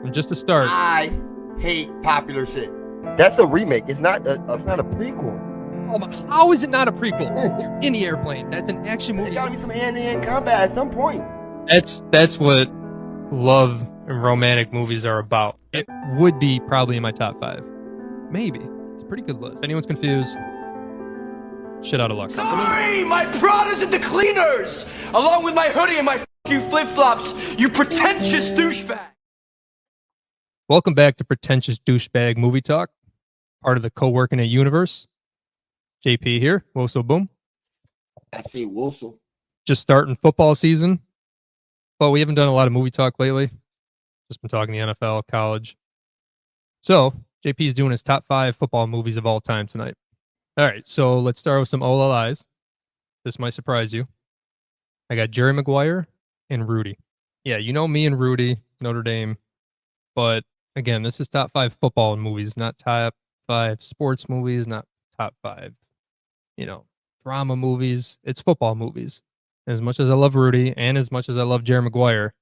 And just to start, I hate popular shit. That's a remake. It's not a prequel. oh, how is it not a prequel? You're in the airplane. That's an action movie. There gotta be some hand-to-hand combat at some point. That's what love and romantic movies are about. It would be probably in my top 5. Maybe. It's a pretty good list. If anyone's confused, shit out of luck. Sorry, my Prada's in the cleaners, along with my hoodie and my you flip-flops, you pretentious douchebag. Welcome back to Pretentious Douchebag Movie Talk, part of the CoWorkingIt universe. JP here, Woso Boom. I see Woso. Just starting football season, but we haven't done a lot of movie talk lately. Just been talking the NFL, college. So JP's doing his top 5 football movies of all time tonight. All right, so let's start with some OLIs. This might surprise you. I got Jerry Maguire and Rudy. Yeah, you know me and Rudy, Notre Dame. But again, this is top 5 football movies, not top 5 sports movies, not top 5, drama movies. It's football movies. As much as I love Rudy and as much as I love Jerry Maguire,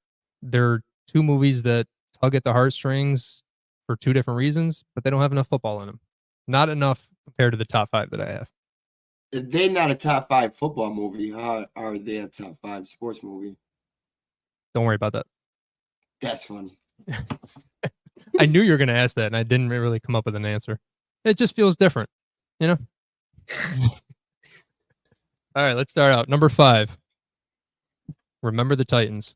they're two movies that tug at the heartstrings for two different reasons, but they don't have enough football in them. Not enough compared to the top 5 that I have. If they're not a top 5 football movie, how are they a top 5 sports movie? Don't worry about that. That's funny. I knew you were going to ask that, and I didn't really come up with an answer. It just feels different, All right, let's start out. Number 5. Remember the Titans.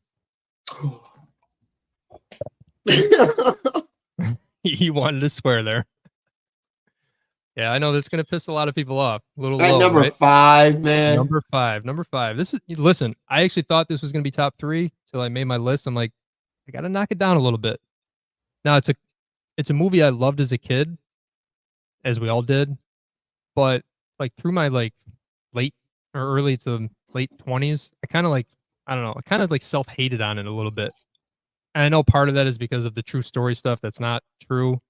He wanted to swear there. Yeah, I know that's going to piss a lot of people off. A little low, number right? 5, man. Number 5. Listen, I actually thought this was going to be top 3 till I made my list. I'm like, I got to knock it down a little bit. Now, it's a movie I loved as a kid, as we all did. But through my late or early to late 20s, I kind of self-hated on it a little bit. And I know part of that is because of the true story stuff that's not true.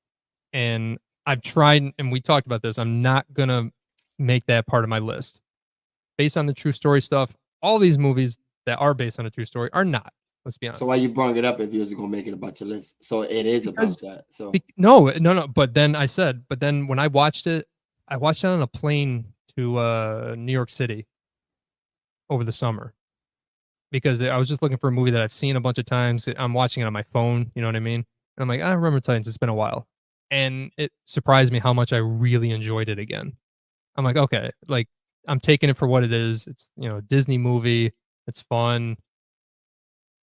And I've tried, and we talked about this, I'm not going to make that part of my list. Based on the true story stuff, all these movies that are based on a true story are not. Let's be honest. So why you brought it up if you was going to make it about your list? So it is about that. So No. But then when I watched it on a plane to New York City over the summer. Because I was just looking for a movie that I've seen a bunch of times. I'm watching it on my phone, you know what I mean? And I'm like, I remember Titans, it's been a while. And it surprised me how much I really enjoyed it again. I'm like, okay, I'm taking it for what it is. It's, a Disney movie. It's fun.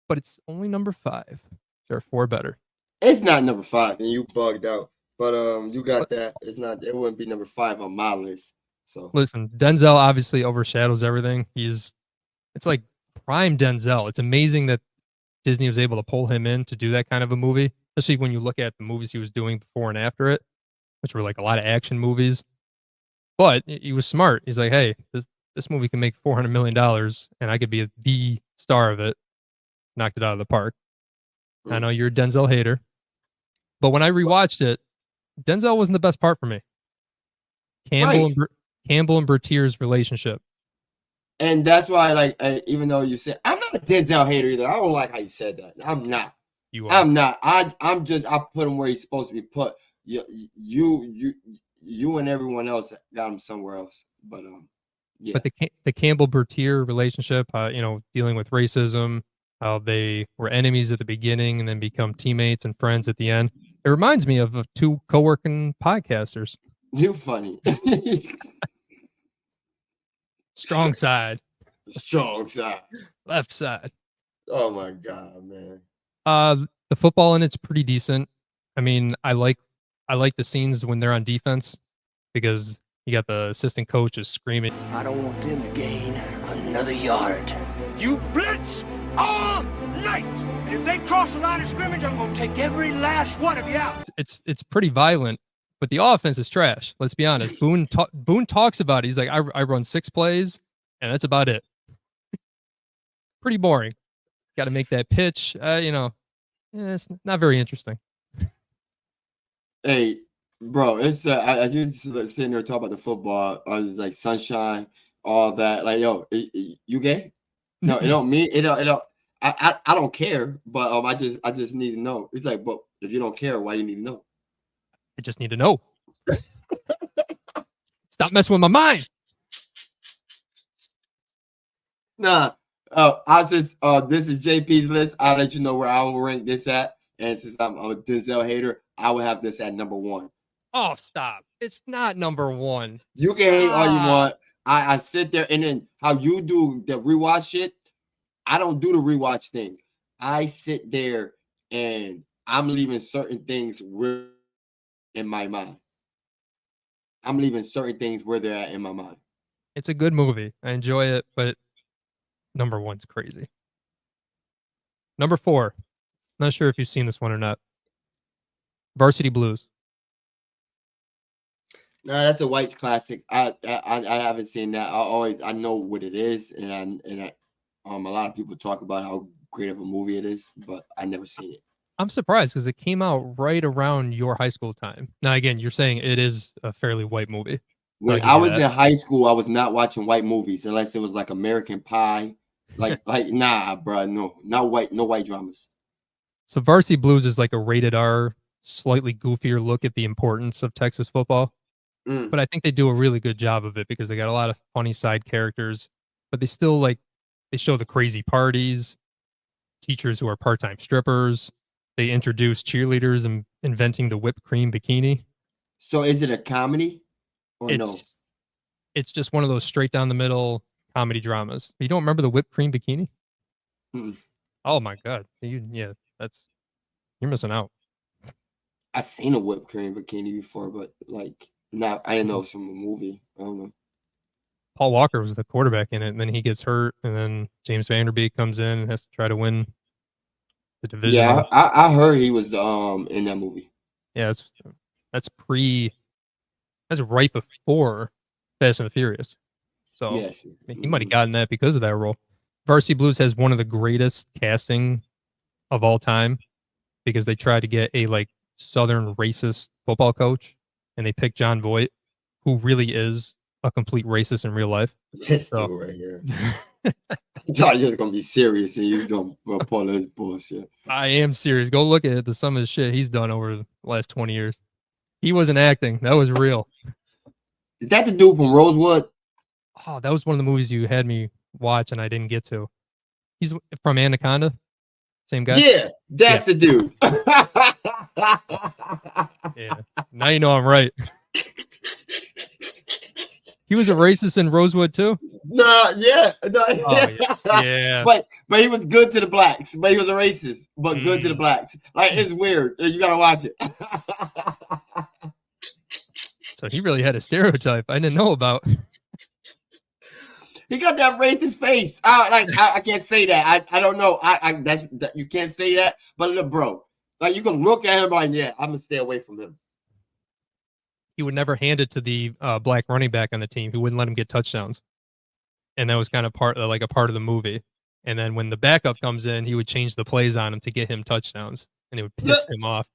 But it's only number 5. There are 4 better. It's not number 5, and you bugged out. But you got that. It wouldn't be number 5 on my list. So listen, Denzel obviously overshadows everything. It's like prime Denzel. It's amazing that Disney was able to pull him in to do that kind of a movie, especially when you look at the movies he was doing before and after it, which were a lot of action movies. But he was smart. He's like, hey, this movie can make $400 million and I could be the star of it. Knocked it out of the park. I know you're a Denzel hater, but when I rewatched it, Denzel wasn't the best part for me. Campbell and Bertier's relationship. And that's why, even though you said I'm not a Denzel hater either, I don't like how you said that. I'm not. You are. I'm not. I put him where he's supposed to be put. You and everyone else got him somewhere else. But yeah. But the Campbell Bertier relationship, dealing with racism, how they were enemies at the beginning and then become teammates and friends at the end. It reminds me of 2 co-working podcasters. You're funny. Strong side. Strong side. Left side. Oh my God, man. The football in it's pretty decent. I mean, I like the scenes when they're on defense because you got the assistant coaches screaming. I don't want them to gain another yard. You blitz all night. And if they cross the line of scrimmage, I'm going to take every last one of you out. It's pretty violent, but the offense is trash. Let's be honest. Boone talks about it. He's like, I run 6 plays, and that's about it. Pretty boring. Got to make that pitch. It's not very interesting. Hey, bro, it's I used to sitting there talking about the football, sunshine, all that. You gay? No, it don't mean it. I don't care, but I just need to know. It's but If you don't care, why you need to know? I just need to know. Stop messing with my mind. Nah. This is JP's list. I'll let you know where I will rank this at. And since I'm a Denzel hater, I will have this at number 1. Oh, stop. It's not number 1. You can hate all you want. I sit there, and then how you do the rewatch shit, I don't do the rewatch thing. I sit there and I'm leaving certain things in my mind. I'm leaving certain things where they're at in my mind. It's a good movie. I enjoy it, but number 1's crazy. Number 4. Not sure if you've seen this one or not. Varsity Blues. No, that's a White's classic. I haven't seen that. I know what it is, and a lot of people talk about how great of a movie it is, but I never seen it. I'm surprised because it came out right around your high school time. Now, again, you're saying it is a fairly white movie. When I was in high school, I was not watching white movies unless it was like American Pie. Like nah, bro, no white dramas. So Varsity Blues is like a rated R, slightly goofier look at the importance of Texas football. But I think they do a really good job of it because they got a lot of funny side characters, but they still they show the crazy parties, teachers who are part-time strippers. They introduce cheerleaders and inventing the whipped cream bikini. So is it a comedy or no? It's just one of those straight down the middle comedy dramas. You don't remember the whipped cream bikini? Oh my God. You're missing out. I've seen a whipped cream bikini before, but I didn't know it was from a movie. I don't know. Paul Walker was the quarterback in it, and then he gets hurt, and then James Vanderbeek comes in and has to try to win the division. Yeah, I heard he was in that movie. Yeah, that's right before Fast and the Furious. So yes, he might have gotten that because of that role. Varsity Blues has one of the greatest casting of all time because they tried to get a Southern racist football coach, and they picked John Voight, who really is a complete racist in real life. This dude right here. I thought you were gonna be serious and you're gonna pull this bullshit. I am serious. Go look at some of the shit he's done over the last 20 years. He wasn't acting. That was real. Is that the dude from Rosewood? Oh, that was one of the movies you had me watch and I didn't get to. He's from Anaconda. Same guy? Yeah, that's the dude. Yeah. Now you know I'm right. He was a racist in Rosewood too? No, yeah. Yeah. But he was good to the blacks. But he was a racist, but good to the blacks. It's weird. You gotta watch it. So he really had a stereotype I didn't know about. He got that racist face. I can't say that. I don't know. You can't say that. But look, bro, you can look at him I'm gonna stay away from him. He would never hand it to the black running back on the team. He wouldn't let him get touchdowns, and that was kind of a part of the movie. And then when the backup comes in, he would change the plays on him to get him touchdowns, and it would piss him off.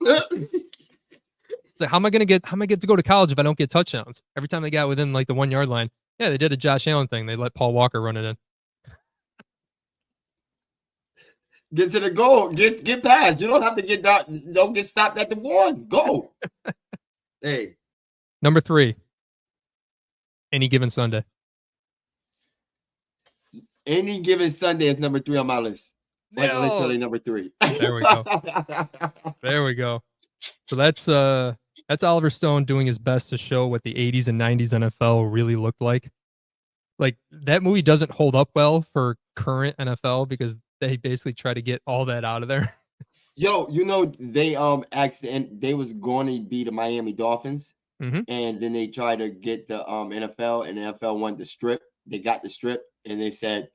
It's like, how am I get to go to college if I don't get touchdowns? Every time they got within the 1 yard line, yeah, they did a Josh Allen thing. They let Paul Walker run it in. Get to the goal. Get past. You don't have to get down. Don't get stopped at the 1. Go. Hey. Number 3. Any Given Sunday. Any Given Sunday is number 3 on my list. Literally number 3. There we go. There we go. So that's Oliver Stone doing his best to show what the 80s and 90s NFL really looked like. That movie doesn't hold up well for current NFL because they basically try to get all that out of there. Yo, they they was going to be the Miami Dolphins, and then they tried to get the NFL, and the NFL wanted the strip. They got the strip, and they said,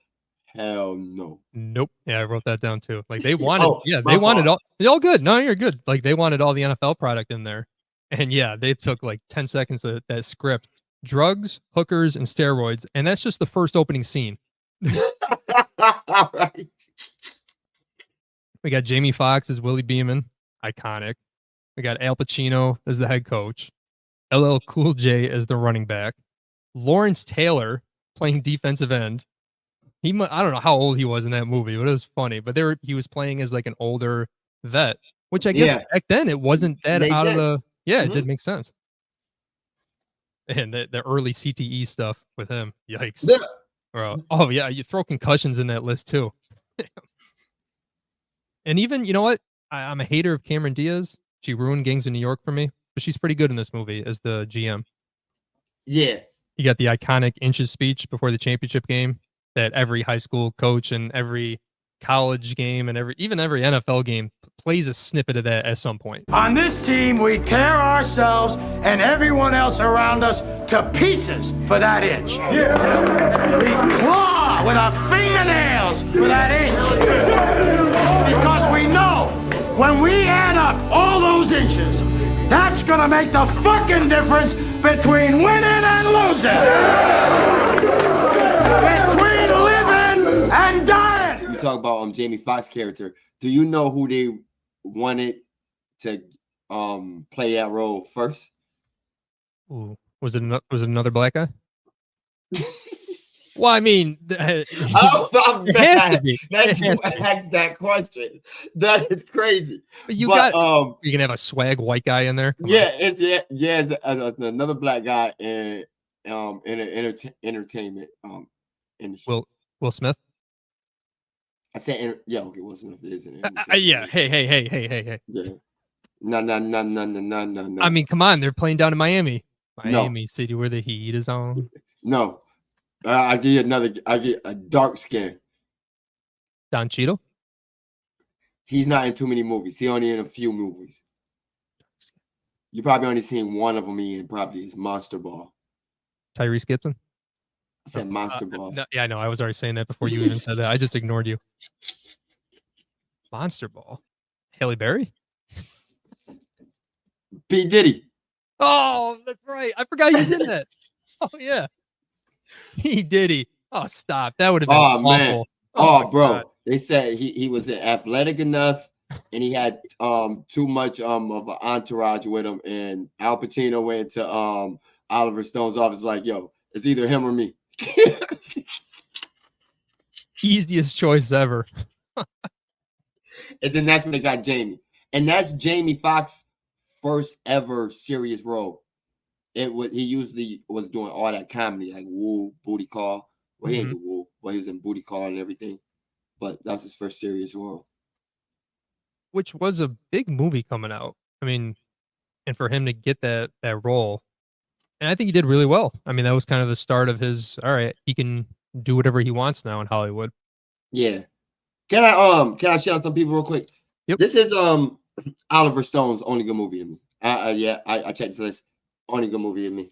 "Hell no." Nope. Yeah, I wrote that down too. They wanted, they wanted all. All good. No, you're good. They wanted all the NFL product in there, and yeah, they took 10 seconds of that script. Drugs, hookers, and steroids, and that's just the first opening scene. All right. We got Jamie Foxx as Willie Beeman, iconic. We got Al Pacino as the head coach, LL Cool J as the running back, Lawrence Taylor playing defensive end. I don't know how old he was in that movie, but it was funny. But he was playing as an older vet which I guess back then it wasn't that Makes out sense. of the. Yeah, it did make sense. And the early CTE stuff with him, yikes! Yeah. Oh yeah, you throw concussions in that list too. And even, you know what? I'm a hater of Cameron Diaz. She ruined Gangs of New York for me, but she's pretty good in this movie as the GM. Yeah. You got the iconic inches speech before the championship game that every high school coach and every college game and even every NFL game plays a snippet of that at some point. On this team, we tear ourselves and everyone else around us to pieces for that inch. We claw with our fingernails for that inch. Because we know when we add up all those inches, that's gonna make the fucking difference between winning and losing. Between living and dying. You talk about Jamie Foxx character. Do you know who they wanted to play that role first? Ooh, was it another black guy? Well, I mean, I'm it has to be. That you asked that question. That is crazy. But you can have a swag white guy in there. It's another black guy in entertainment industry. Will Smith. I said okay. Will Smith is in it. Yeah. Hey. Yeah. No. I mean, come on, they're playing down in Miami, city where the heat is on. No. I get a dark skin. Don Cheadle? He's not in too many movies. He only in a few movies. You probably only seen one of them in probably is Monster Ball. Tyrese Gibson? I said Monster Ball. No, yeah, I know. I was already saying that before you even said that. I just ignored you. Monster Ball? Halle Berry? P. Diddy. Oh, that's right. I forgot he's in that. Oh, yeah. He did. Oh, stop. That would have been awful. Man. Oh bro. God. They said he wasn't athletic enough and he had too much of an entourage with him. And Al Pacino went to Oliver Stone's office like, yo, it's either him or me. Easiest choice ever. And then that's when they got Jamie. And that's Jamie Foxx's first ever serious role. He usually was doing all that comedy like Woo, Booty Call. Well, he ain't do Woo. Well, he was in Booty Call and everything. But that was his first serious role. Which was a big movie coming out. I mean, and for him to get that role, and I think he did really well. I mean, that was kind of the start of his, all right, he can do whatever he wants now in Hollywood. Yeah. Can I shout out some people real quick? Yep. This is Oliver Stone's only good movie to me. I checked this list. Only good movie to me.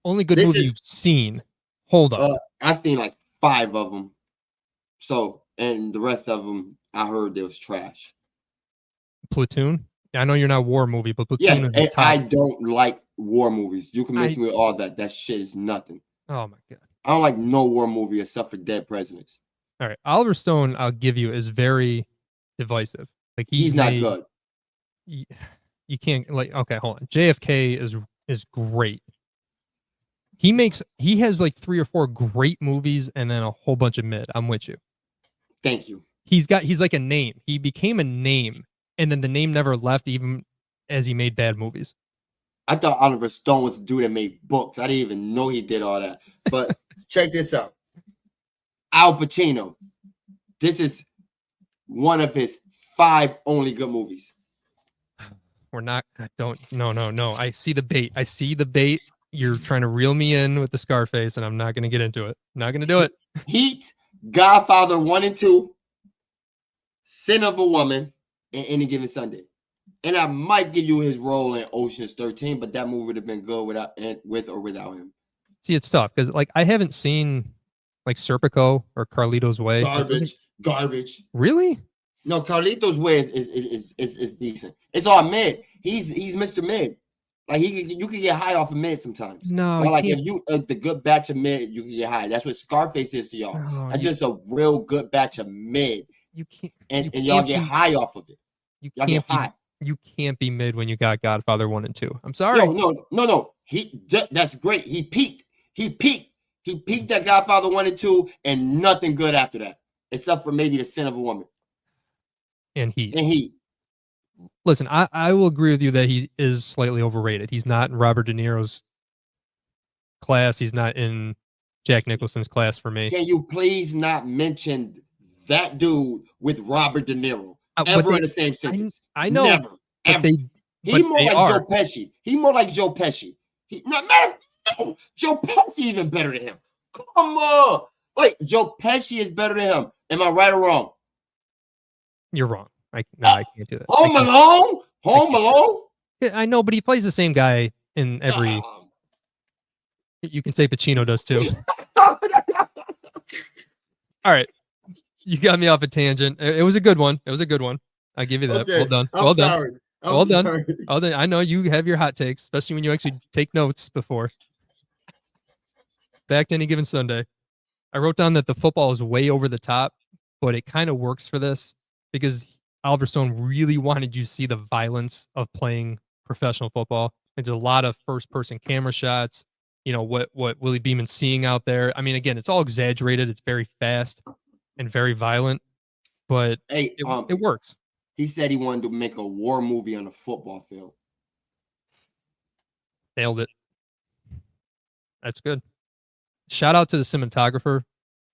Only good movie you've seen. Hold on. I've seen like 5 of them. So, and the rest of them, I heard there was trash. Platoon? I know you're not a war movie, but Platoon is the top. I don't like war movies. You can miss me with all that. That shit is nothing. Oh my God. I don't like no war movie except for Dead Presidents. All right. Oliver Stone, I'll give you, is very divisive. Like he's not good. You can't okay, hold on. JFK is great. He has like 3 or 4 great movies and then a whole bunch of mid. I'm with you. Thank you. He's like a name. He became a name and then the name never left even as he made bad movies. I thought Oliver Stone was a dude that made books. I didn't even know he did all that. But check this out. Al Pacino. This is one of his 5 only good movies. No. I see the bait. You're trying to reel me in with the Scarface, and I'm not going to get into it. Not going to do it. Heat, Godfather 1 and 2, Sin of a Woman, and Any Given Sunday. And I might give you his role in Ocean's 13, but that movie would have been good with or without him. See, it's tough because like I haven't seen like Serpico or Carlito's Way. Garbage. Really? No, Carlito's Way is decent. It's all mid. He's Mr. Mid. Like you can get high off of mid sometimes. No, or like if you the good batch of mid, you can get high. That's what Scarface is to y'all. No, That's just a real good batch of mid. You can't, and y'all get high off of it. Y'all get high. You can't be mid when you got Godfather 1 and 2. I'm sorry. No. That's great. He peaked. He peaked at Godfather 1 and 2, and nothing good after that, except for maybe The Sin of a Woman. And Heat. listen, I will agree with you that he is slightly overrated. He's not in Robert De Niro's class. He's not in Jack Nicholson's class for me. Can you please not mention that dude with Robert De Niro But ever they- in the same sentence? I know, Never. but Ever. He but more they like are. Joe Pesci. He more like Joe Pesci. He not matter. No, Joe Pesci even better than him. Come on. Like Joe Pesci is better than him. Am I right or wrong? You're wrong. I can't do that. Home Alone? Home Alone? I know, but he plays the same guy in every. You can say Pacino does too. All right, you got me off a tangent. It was a good one. It was a good one. I give you that. Okay, Well done. I'm well sorry. done. I'm well sorry. done. Well done. I know you have your hot takes, especially when you actually take notes before. Back to Any Given Sunday. I wrote down that the football is way over the top, but it kind of works for this because Oliver Stone really wanted you to see the violence of playing professional football. There's a lot of first-person camera shots. You know what Willie Beeman's seeing out there. I mean, again, it's all exaggerated. It's very fast and very violent, but Hey, it works. He said he wanted to make a war movie on a football field. Nailed it. That's good. Shout out to the cinematographer,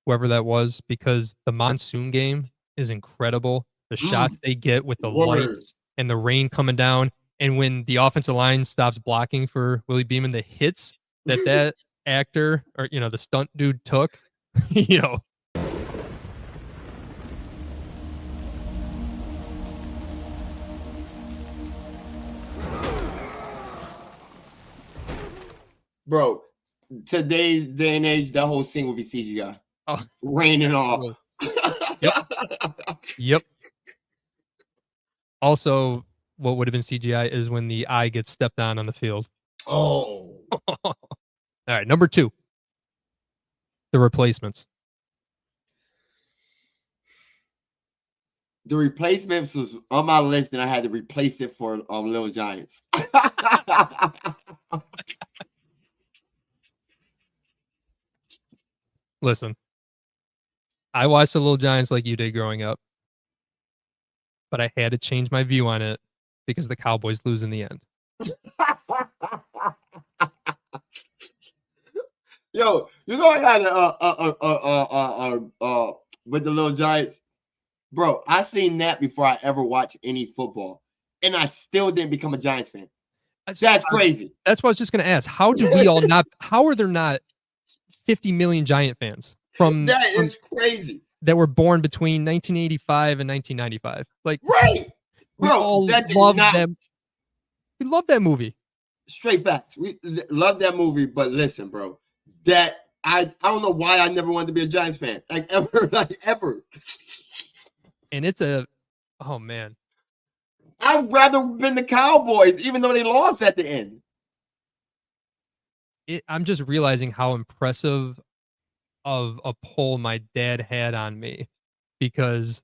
whoever that was, because the monsoon game is incredible. The shots they get with the lights and the rain coming down, and when the offensive line stops blocking for Willie Beeman, the hits that actor or the stunt dude took, Bro, today's day and age, that whole scene would be CGI. Oh. Rain and all. Yep. Also, what would have been CGI is when the eye gets stepped on the field. Oh. All right, number 2. The Replacements. The Replacements was on my list, and I had to replace it for Little Giants. Listen, I watched the Little Giants like you did growing up, but I had to change my view on it because the Cowboys lose in the end. Yo, you know I had with the Little Giants, bro. I seen that before I ever watched any football, and I still didn't become a Giants fan. That's crazy. That's what I was just going to ask. How do we all not? How are there not 50 million Giant fans That is crazy. That were born between 1985 and 1995? Like, right, we bro. all love them. We love that movie. Straight facts. We love that movie, but listen, bro. That I don't know why I never wanted to be a Giants fan, like ever. And it's oh man. I'd rather been the Cowboys, even though they lost at the end. I'm just realizing how impressive of a pull my dad had on me because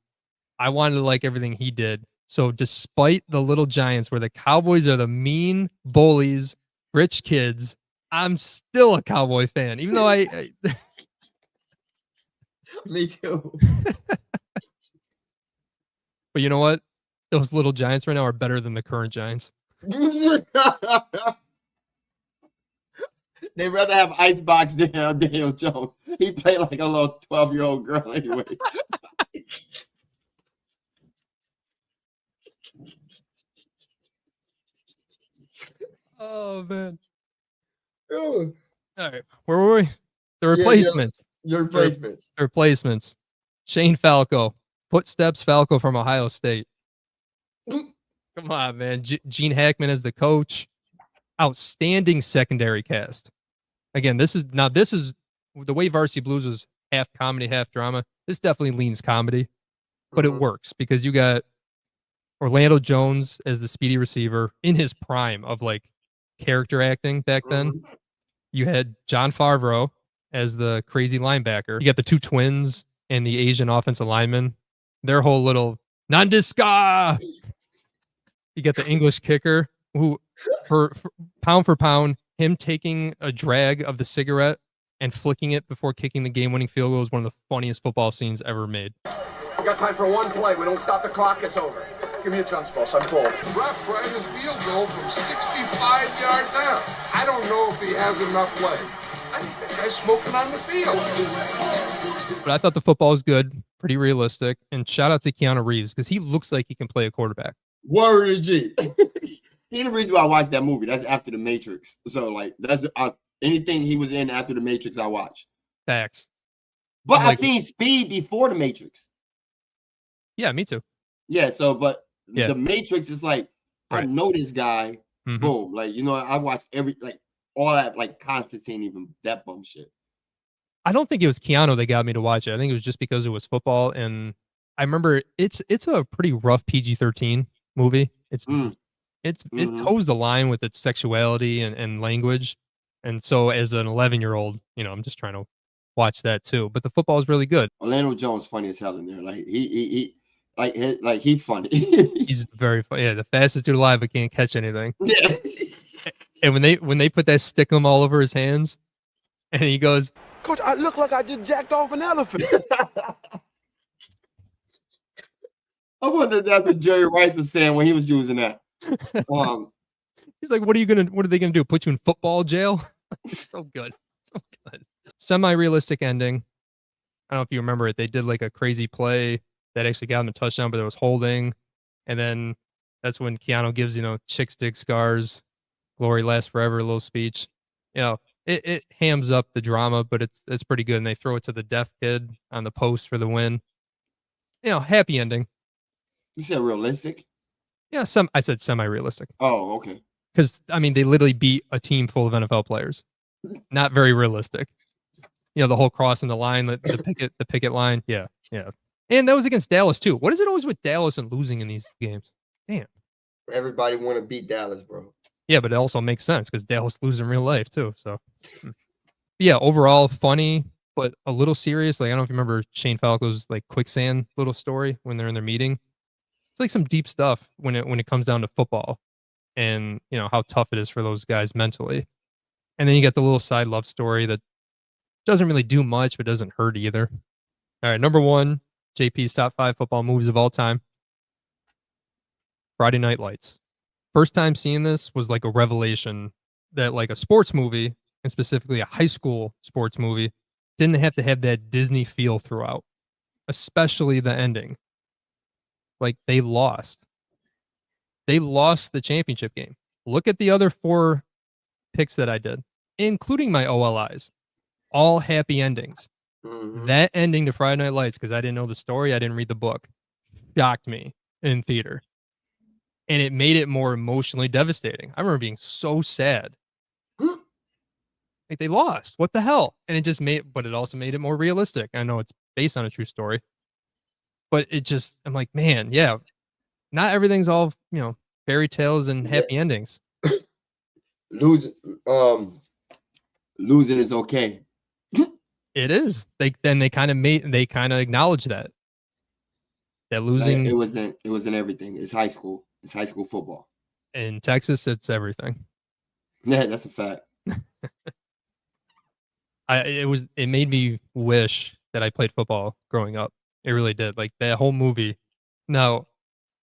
I wanted to like everything he did. So despite the Little Giants, where the Cowboys are the mean bullies, rich kids, I'm still a Cowboy fan, even though I Me too. But you know what? Those Little Giants right now are better than the current Giants. They'd rather have Icebox than Daniel Jones. He played like a little 12-year-old girl anyway. Oh man. Ooh. All right. Where were we? The Replacements. Your Replacements. The Replacements. Shane Falco. Footsteps Falco from Ohio State. Come on, man. Gene Hackman as the coach. Outstanding secondary cast. Again, this is the way Varsity Blues is half comedy, half drama. This definitely leans comedy, but it works because you got Orlando Jones as the speedy receiver in his prime of like character acting back then. You had John Favreau as the crazy linebacker. You got the two twins and the Asian offensive lineman. Their whole little Nandiska. You got the English kicker who, for pound, him taking a drag of the cigarette and flicking it before kicking the game-winning field goal is one of the funniest football scenes ever made. We got time for one play. We don't stop the clock, it's over. Give me a chance, boss. I'm called. Ref ran his field goal from 65 yards out. I don't know if he has enough leg. I think that guy's smoking on the field. But I thought the football was good, pretty realistic. And shout out to Keanu Reeves because he looks like he can play a quarterback. Word of G. He the reason why I watched that movie. That's after the Matrix. So like that's anything he was in after the Matrix, I watched. Facts. But I've seen Speed before the Matrix. Yeah, me too. Yeah. So, but the Matrix is like I know this guy. Mm-hmm. Boom. Like I watched all that like Constantine, even that bum shit. I don't think it was Keanu that got me to watch it. I think it was just because it was football, and I remember it's a pretty rough PG-13 movie. It toes the line with its sexuality and language, and so as an 11-year-old, I'm just trying to watch that too. But the football is really good. Orlando Jones funny as hell in there. Like he funny. He's very funny. Yeah, the fastest dude alive, but can't catch anything. Yeah. And when they put that stickum all over his hands, and he goes, Coach, I look like I just jacked off an elephant. I wonder if that's what Jerry Rice was saying when he was using that. He's like, what are they gonna do? Put you in football jail? So good. So good. Semi-realistic ending. I don't know if you remember it. They did like a crazy play that actually got him a touchdown, but there was holding. And then that's when Keanu gives, chick stick scars, glory lasts forever, a little speech. It hams up the drama, but it's pretty good. And they throw it to the deaf kid on the post for the win. Happy ending. You said realistic? Yeah, I said semi-realistic. Oh, okay. Because they literally beat a team full of NFL players. Not very realistic. The whole crossing the line, the picket line. Yeah. And that was against Dallas too. What is it always with Dallas and losing in these games? Damn. Everybody want to beat Dallas, bro. Yeah, but it also makes sense because Dallas loses in real life too. So, yeah, overall funny, but a little serious. Like I don't know if you remember Shane Falco's like quicksand little story when they're in their meeting. It's like some deep stuff when it comes down to football, and how tough it is for those guys mentally. And then you get the little side love story that doesn't really do much, but doesn't hurt either. All right, number 1, JP's top 5 football movies of all time. Friday Night Lights. First time seeing this was like a revelation that like a sports movie, and specifically a high school sports movie, didn't have to have that Disney feel throughout, especially the ending. Like they lost the championship game. Look at the other 4 picks that I did, including my OLIs, all happy endings. Mm-hmm. That ending to Friday Night Lights, because I didn't know the story, I didn't read the book, shocked me in theater. And it made it more emotionally devastating. I remember being so sad. Like they lost. What the hell? And but it also made it more realistic. I know it's based on a true story. But I'm like, man, yeah, not everything's all, fairy tales and happy endings. Losing is okay. It is. They kind of acknowledge that losing. It wasn't everything. It's high school. It's high school football. In Texas, it's everything. Yeah, that's a fact. It made me wish that I played football growing up. It really did. Like that whole movie. Now,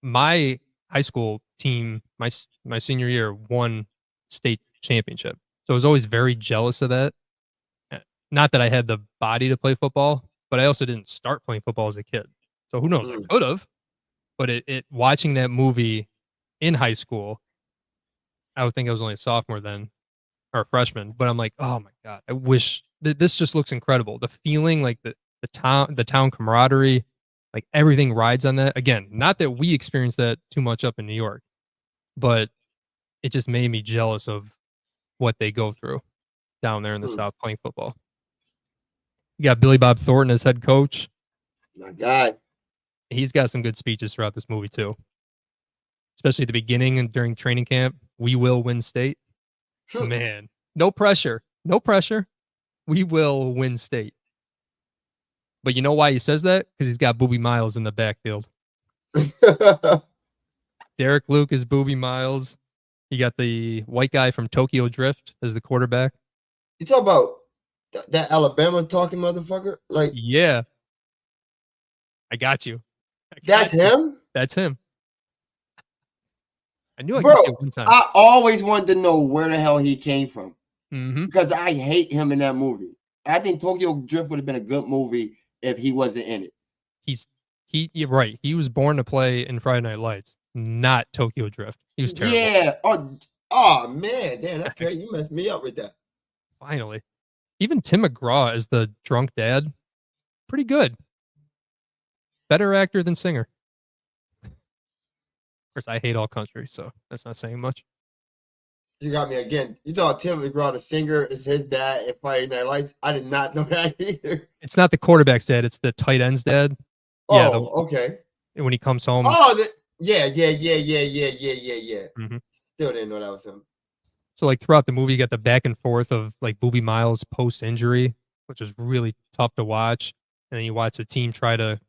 my high school team, my senior year, won state championship. So I was always very jealous of that. Not that I had the body to play football, but I also didn't start playing football as a kid. So who knows? I could have. But watching that movie in high school, I would think I was only a sophomore then, or a freshman. But I'm like, oh my God, I wish this just looks incredible. The feeling, like the town camaraderie, like everything rides on that. Again, not that we experienced that too much up in New York, but it just made me jealous of what they go through down there in the South playing football. You got Billy Bob Thornton as head coach. My God. He's got some good speeches throughout this movie too. Especially at the beginning and during training camp. We will win state. Man, no pressure. No pressure. We will win state. But you know why he says that? Because he's got Boobie Miles in the backfield. Derek Luke is Boobie Miles. You got the white guy from Tokyo Drift as the quarterback. You talk about that Alabama talking motherfucker? Like, yeah. I got you. That's him? That's him. I knew I Bro, could get one time. I always wanted to know where the hell he came from Mm-hmm. because I hate him in that movie. I think Tokyo Drift would have been a good movie if he wasn't in it. You're right. He was born to play in Friday Night Lights, not Tokyo Drift. He was terrible. Yeah. Oh man, damn, that's crazy. You messed me up with that. Finally. Even Tim McGraw as the drunk dad, pretty good. Better actor than singer. Of course, I hate all country, so that's not saying much. You got me again. You thought Tim McGraw, the singer, is his dad in Friday Night Lights? I did not know that either. It's not the quarterback's dad, it's the tight end's dad. Yeah, Okay. When he comes home. Yeah. Mhm. Still didn't know that was him. So like throughout the movie, you got the back and forth of like Boobie Miles post injury, which is really tough to watch. And then you watch the team try to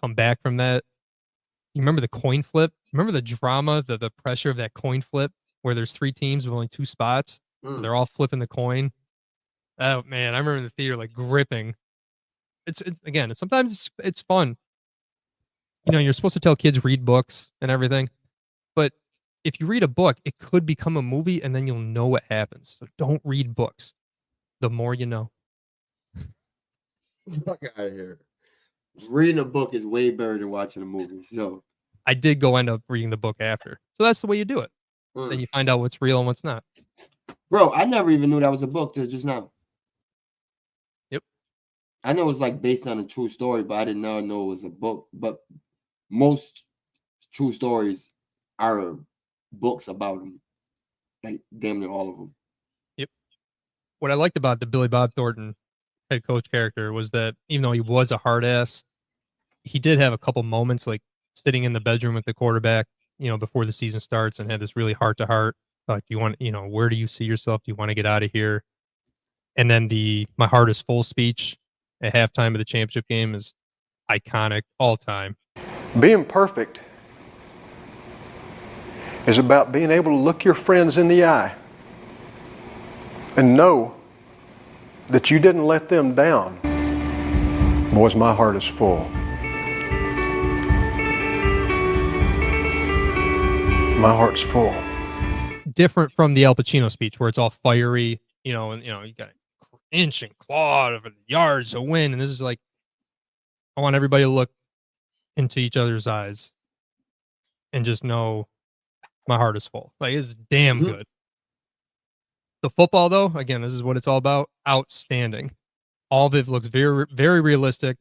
come back from that. You remember the coin flip? Remember the drama, the pressure of that coin flip where there's 3 teams with only 2 spots. So they're all flipping the coin. Oh man, I remember in the theater like gripping. It's again, sometimes it's fun. You know, you're supposed to tell kids read books and everything, but if you read a book, it could become a movie and then you'll know what happens. So don't read books. The more you know. Fuck out of here. Reading a book is way better than watching a movie. So I did go end up reading the book after. So that's the way you do it. Then you find out what's real and what's not. Bro, I never even knew that was a book till just now. Yep. I know it's like based on a true story, but I did not know it was a book. But most true stories are books about them. Like damn near all of them. Yep. What I liked about the Billy Bob Thornton head coach character was that even though he was a hard ass, he did have a couple moments like sitting in the bedroom with the quarterback, you know, before the season starts and had this really heart to heart. Like, do you want, you know, where do you see yourself? Do you want to get out of here? And then the my heart is full speech at halftime of the championship game is iconic all time. Being perfect is about being able to look your friends in the eye and know that you didn't let them down. Boys, my heart is full. My heart's full. Different from the Al Pacino speech where it's all fiery, you know, and you know, you got inch and claw over the yards to win. And this is like, I want everybody to look into each other's eyes and just know my heart is full. Like it's damn good. The football though, again, this is what it's all about. Outstanding. All of it looks very, very realistic.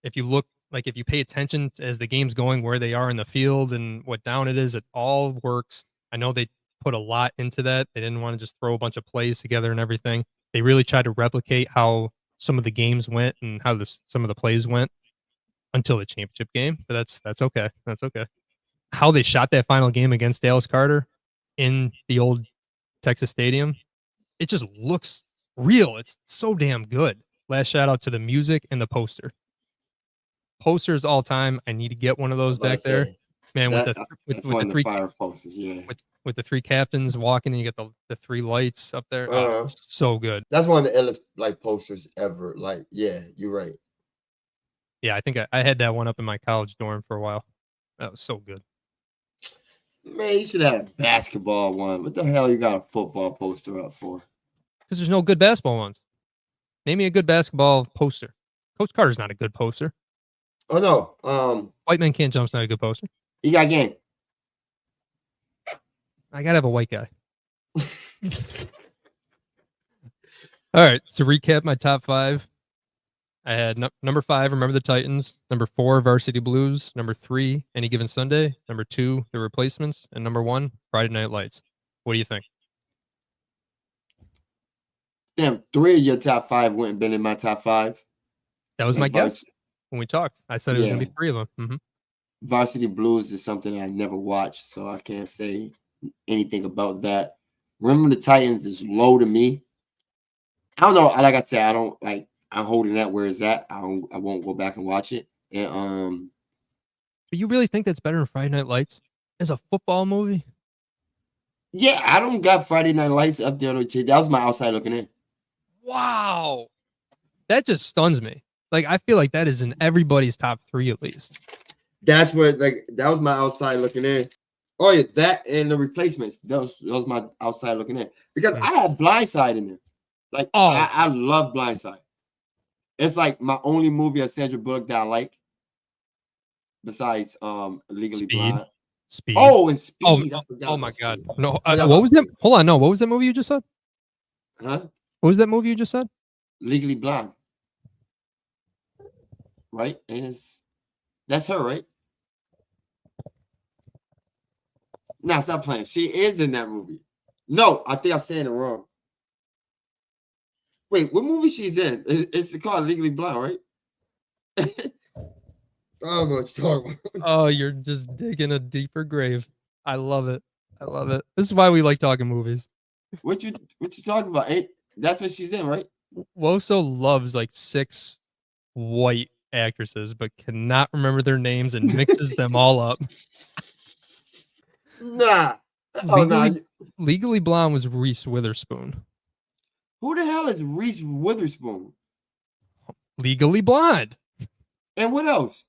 If you look, like if you pay attention as the game's going, where they are in the field and what down it is, it all works. I know they put a lot into that. They didn't want to just throw a bunch of plays together and everything. They really tried to replicate how some of the games went and how some of the plays went until the championship game. But that's okay. That's okay. How they shot that final game against Dallas Carter in the old Texas Stadium, it just looks real. It's so damn good. Last shout out to the music and the poster. Posters all time. I need to get one of those back there. Man, with the 3 fire posters, yeah. With the 3 captains walking and you get the 3 lights up there. Oh, it's so good. That's one of the illest like posters ever. Like, yeah, you're right. Yeah, I think I had that one up in my college dorm for a while. That was so good. Man, you should have a basketball one. What the hell you got a football poster up for? Because there's no good basketball ones. Name me a good basketball poster. Coach Carter's not a good poster. Oh no. White Man Can't Jump's not a good poster. You got game. I gotta have a white guy. All right. To recap my top 5, I had number 5, Remember the Titans. Number 4, Varsity Blues. Number 3, Any Given Sunday. Number 2, The Replacements. And number 1, Friday Night Lights. What do you think? Damn, 3 of your top 5 wouldn't been in my top 5. That was my guess when we talked. I said it was going to be 3 of them. Mm-hmm. Varsity Blues is something I never watched, so I can't say anything about that. Remember the Titans is low to me. I don't know. Like I said, I don't like. I'm holding that where it's at. I won't go back and watch it. And But you really think that's better than Friday Night Lights as a football movie? Yeah, I don't got Friday Night Lights up there. That was my outside looking in. Wow, that just stuns me. Like I feel like that is in everybody's top 3 at least. That's what that was my outside looking in. Oh yeah, that and the replacements. Those my outside looking in because I had Blindside in there. Like Oh. I love Blindside. It's like my only movie of Sandra Bullock that I like, besides Legally Speed. Blind. Speed. Oh, and Speed. I forgot Oh my about God. Speed. No. Forgot What about was that? Speed. Hold on. No. What was that movie you just said? Huh? What was that movie you just said? Legally Blind. Right? That's her, right? Nah, stop playing. She is in that movie. No, I think I'm saying it wrong. Wait, what movie she's in? It's called Legally Blind, right? I don't know what you're talking about. Oh, you're just digging a deeper grave. I love it. I love it. This is why we like talking movies. What you talking about? That's what she's in, right? Woso loves like 6 white actresses, but cannot remember their names and mixes them all up. Nah. Oh, nah. Legally Blonde was Reese Witherspoon. Who the hell is Reese Witherspoon? Legally Blonde. And what else?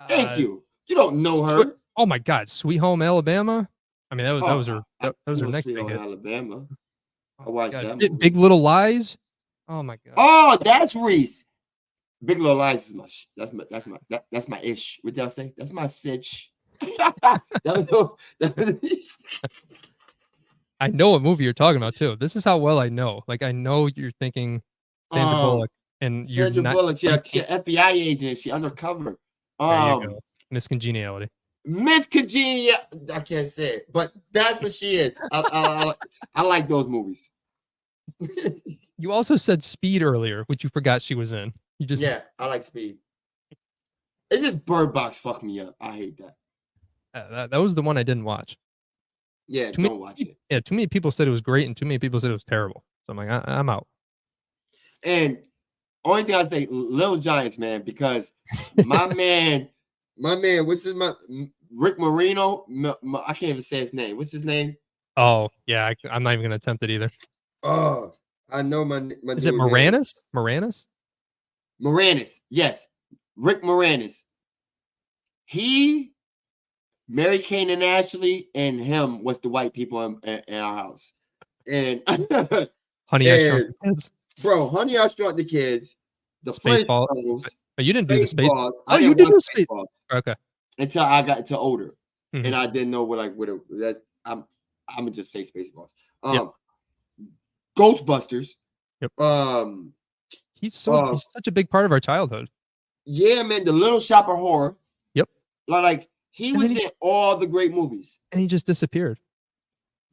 Thank you. You don't know her. Oh my God, Sweet Home Alabama. I mean, that was her. That was her next Sweet big Home hit. Alabama. I Oh watched God. that movie. Big Little Lies. Oh my God. Oh, that's Reese. Big Little Lies is that's my ish. What did I say? That's my sitch. I know what movie you're talking about too. This is how well I know. Like I know you're thinking Sandra Bullock, and you're Sandra not. Bullock. She's an FBI agent. She undercover. There you go. Miss Congeniality. Miss Congenial. I can't say it, but that's what she is. I like those movies. You also said Speed earlier, which you forgot she was in. You just I like Speed. It just Bird Box fucked me up. I hate that. That was the one I didn't watch. Yeah, don't watch it. Yeah, too many people said it was great, and too many people said it was terrible. So I'm like, I'm out. And only thing I say, Little Giants, man, because my man, what's his name? Rick Marino. I can't even say his name. What's his name? Oh yeah, I'm not even gonna attempt it either. Oh, I know my. Is it Moranis? Moranis? Moranis, yes, Rick Moranis. He, Mary Kane and Ashley, and him was the white people in our house. And Honey, I Shrunk the Kids. Bro, Honey, I Shrunk the Kids. The Flintstones. Oh, you didn't do the Spaceballs. Oh, you did do Spaceballs. Okay. Until I got to older, and I didn't know what it. I'm gonna just say Spaceballs. Ghostbusters. Yep. He's such a big part of our childhood. Yeah, man. The Little Shop of Horror. Yep. Like he was in all the great movies, and he just disappeared.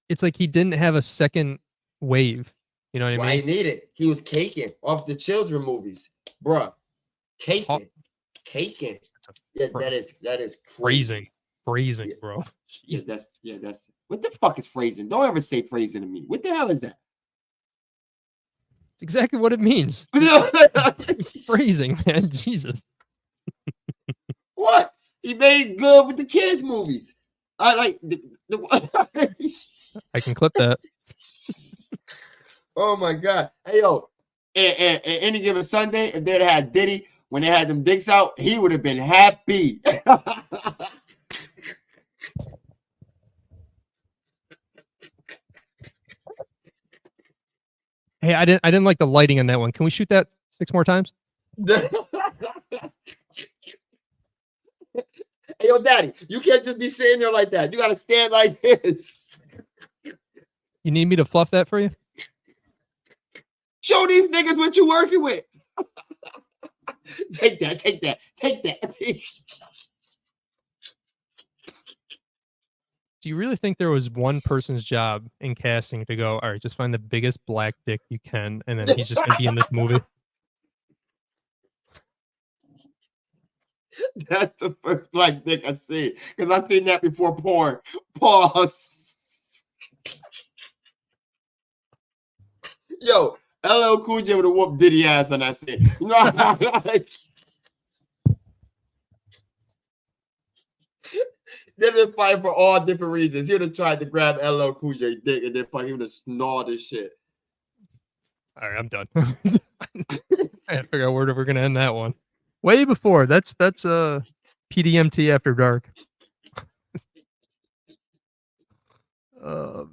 It's like he didn't have a second wave. You know what I mean? Why he needed? He was caking off the children movies, bruh. Caking. Yeah, that is crazy. Phrasing, yeah. bro. Yeah, that's what the fuck is phrasing? Don't ever say phrasing to me. What the hell is that? It's exactly what it means. Phrasing, man. Jesus. What? He made good with the kids' movies. I like I can clip that. Oh my God. Hey yo, and any given Sunday, if they'd had Diddy when they had them dicks out, he would have been happy. Hey, I didn't like the lighting on that one. Can we shoot that 6 more times? Hey yo, Daddy, you can't just be sitting there like that. You gotta stand like this. You need me to fluff that for you? Show these niggas what you working with. Take that. Do you really think there was one person's job in casting to go, all right, just find the biggest black dick you can, and then he's just going to be in this movie? That's the first black dick I see. Because I've seen that before porn. Pause. Yo, LL Cool J would have whooped Diddy ass on that scene. You know, they've been fighting for all different reasons. He would have tried to grab LL Cool J dick and then he would have snored his shit. All right, I'm done. I had to figure out where we're gonna end that one. Way before. That's PDMT after dark. Oh,